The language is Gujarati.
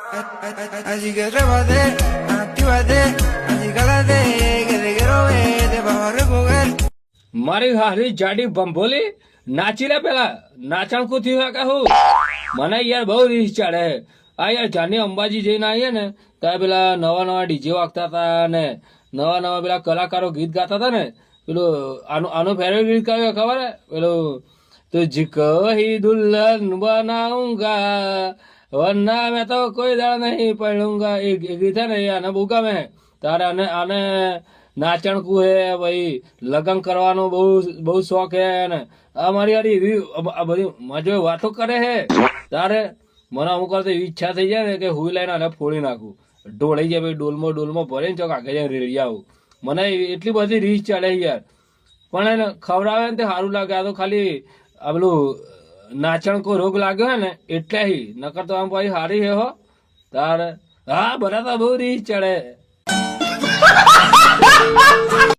Así que trépate, actívate, así cálate, que te quiero ver, te vamos a recoger. મારી હારી જાડી બંભોલી નાચી લે પેલા નાચણ કુથી હોય કે હું મને યાર બહુ રીસ ચડે આ યાર જાની અંબાજી જઈને આવીએ ને ત્યાં પેલા નવા નવા ડીજે વાગતા હતા ને નવા નવા પેલા કલાકારો ગીત ગાતા હતા ને પેલું આનું ફેવરેટ ગીત કયું ખબર હે પેલું તુझको ही दुल्हन बनाऊंगा वरना मैं तो कोई दाड़ नहीं पढ़ूंगा એ ગીત છે ને એ આને બહુ ગમે તારે આને નાચણ કુ હે ભાઈ લગ્ન કરવાનો બહુ બહુ શોખ હે ને અમારી યાર એવી આ બધી મજો વાતો કરે હે તારે મને અમુક વાર તો એવી ઈચ્છા થઈ જાય ને કે હુઈ લઈને આને ફોડી નાખું ઢોળાઈ જાય ભાઈ ડોલમાં ભરીને ચોક આગળ જઈને રેડી આવું મને એટલી બધી રીચ ચાલે યાર પણ એને ખવડાવે ને તે સારું લાગે આ તો ખાલી આ પેલું નાચણ કો રોગ લાગ્યો હે ને એટલે નકર તો આમ ભાઈ હારી હે હો તારે હા બધા તો બહુ રીચ ચડે